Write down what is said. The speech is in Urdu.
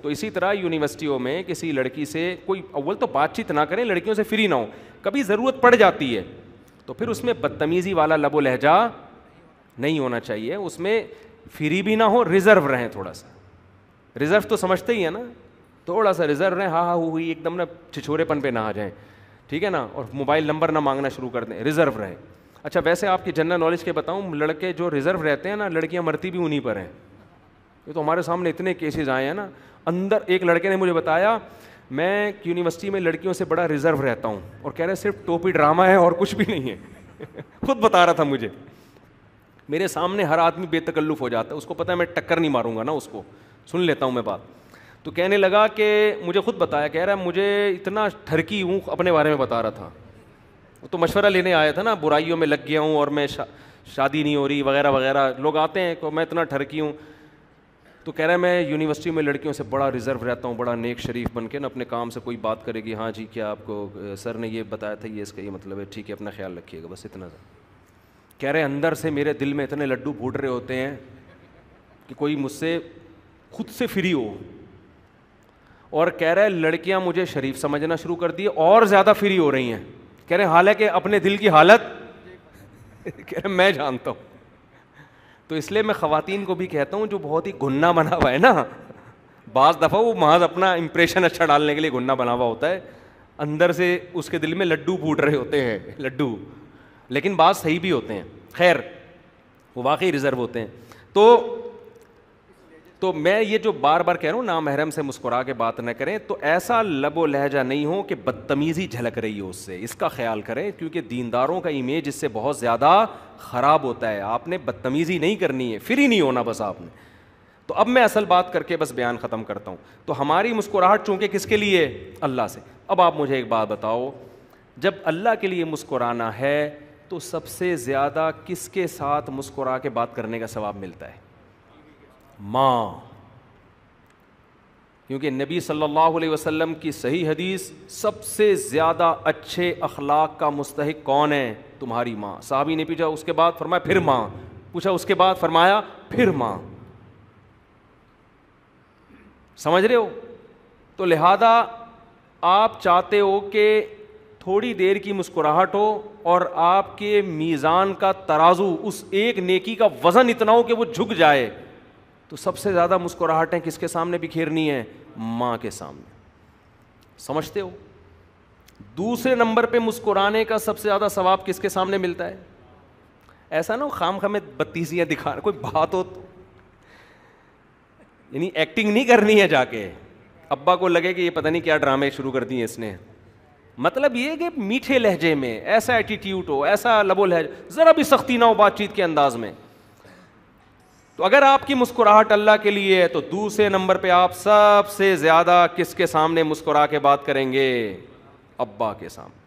تو اسی طرح یونیورسٹیوں میں کسی لڑکی سے کوئی اول تو بات چیت نہ کریں, لڑکیوں سے فری نہ ہو, کبھی ضرورت پڑ جاتی ہے تو پھر اس میں بدتمیزی والا لب و لہجہ نہیں ہونا چاہیے, اس میں فری بھی نہ ہو, ریزرو رہیں تھوڑا سا. ریزرو تو سمجھتے ہی ہیں نا, تھوڑا سا ریزرو رہیں, ہاں ہوئی ایک دم نا چھچورے پن پہ نہ آ جائیں, ٹھیک ہے نا, اور موبائل نمبر نہ مانگنا شروع کر دیں, ریزرو رہیں. اچھا ویسے آپ کی جنرل نالج کے بتاؤں, لڑکے جو ریزرو رہتے ہیں نا, لڑکیاں مرتی بھی انہیں پر ہیں. یہ تو ہمارے سامنے اتنے کیسز آئے ہیں نا. اندر ایک لڑکے نے مجھے بتایا, میں یونیورسٹی میں لڑکیوں سے بڑا ریزرو رہتا ہوں, اور کہہ رہے صرف ٹوپی ڈرامہ ہے اور کچھ بھی نہیں ہے. خود بتا رہا تھا مجھے, میرے سامنے ہر آدمی بے تکلف ہو جاتا ہے, اس کو پتہ ہے میں ٹکر نہیں ماروں گا نا, اس کو سن لیتا ہوں میں بات. تو کہنے لگا کہ مجھے خود بتایا, کہہ رہا ہے مجھے اتنا ٹھرکی ہوں, اپنے بارے میں بتا رہا تھا. وہ تو مشورہ لینے آیا تھا نا, برائیوں میں لگ گیا ہوں اور میں شادی نہیں ہو رہی وغیرہ وغیرہ, لوگ آتے ہیں کہ میں اتنا ٹھرکی ہوں. تو کہہ رہا ہے میں یونیورسٹی میں لڑکیوں سے بڑا ریزرو رہتا ہوں, بڑا نیک شریف بن کے نا, اپنے کام سے کوئی بات کرے گی, ہاں جی کیا آپ کو سر نے یہ بتایا تھا, یہ اس کا یہ مطلب ہے, ٹھیک ہے اپنا خیال رکھیے گا, بس اتنا سا. کہہ رہے اندر سے میرے دل میں اتنے لڈو پھوٹ رہے ہوتے ہیں کہ کوئی مجھ سے خود سے فری ہو. اور کہہ رہے لڑکیاں مجھے شریف سمجھنا شروع کر دی, اور زیادہ فری ہو رہی ہیں. کہہ رہے حالانکہ اپنے دل کی حالت کہہ رہے میں جانتا ہوں. تو اس لیے میں خواتین کو بھی کہتا ہوں جو بہت ہی گھننا بنا ہوا ہے نا, بعض دفعہ وہ محض اپنا امپریشن اچھا ڈالنے کے لیے گھننا بنا ہوا ہوتا ہے, اندر سے اس کے دل میں لڈو پھوٹ رہے ہوتے ہیں, لڈو, لیکن بعض صحیح بھی ہوتے ہیں. خیر وہ واقعی ریزرو ہوتے ہیں. تو میں یہ جو بار بار کہہ رہا ہوں نامحرم سے مسکرا کے بات نہ کریں, تو ایسا لب و لہجہ نہیں ہو کہ بدتمیزی جھلک رہی ہو اس سے, اس کا خیال کریں, کیونکہ دینداروں کا امیج اس سے بہت زیادہ خراب ہوتا ہے. آپ نے بدتمیزی نہیں کرنی ہے, فری نہیں ہونا بس آپ نے. تو اب میں اصل بات کر کے بس بیان ختم کرتا ہوں. تو ہماری مسکراہٹ چونکہ کس کے لیے, اللہ سے. اب آپ مجھے ایک بات بتاؤ, جب اللہ کے لیے مسکرانا ہے تو سب سے زیادہ کس کے ساتھ مسکرا کے بات کرنے کا ثواب ملتا ہے؟ ماں. کیونکہ نبی صلی اللہ علیہ وسلم کی صحیح حدیث, سب سے زیادہ اچھے اخلاق کا مستحق کون ہے؟ تمہاری ماں. صحابی نے پوچھا, اس کے بعد فرمایا پھر ماں, پوچھا اس کے بعد فرمایا پھر ماں. سمجھ رہے ہو؟ تو لہذا آپ چاہتے ہو کہ تھوڑی دیر کی مسکراہٹ ہو اور آپ کے میزان کا ترازو, اس ایک نیکی کا وزن اتنا ہو کہ وہ جھک جائے, تو سب سے زیادہ مسکراہٹیں کس کے سامنے بکھیرنی ہیں؟ ماں کے سامنے. سمجھتے ہو؟ دوسرے نمبر پہ مسکرانے کا سب سے زیادہ ثواب کس کے سامنے ملتا ہے؟ ایسا نہ خام خامے بتیسیاں دکھا, کوئی بات ہو تو یعنی ایکٹنگ نہیں کرنی ہے, جا کے ابا کو لگے کہ یہ پتہ نہیں کیا ڈرامے شروع کر دیے اس نے. مطلب یہ کہ میٹھے لہجے میں ایسا ایٹیٹیوڈ ہو, ایسا لب و لہجہ, ذرا بھی سختی نہ ہو بات چیت کے انداز میں. تو اگر آپ کی مسکراہٹ اللہ کے لیے ہے تو دوسرے نمبر پہ آپ سب سے زیادہ کس کے سامنے مسکرا کے بات کریں گے؟ ابا کے سامنے.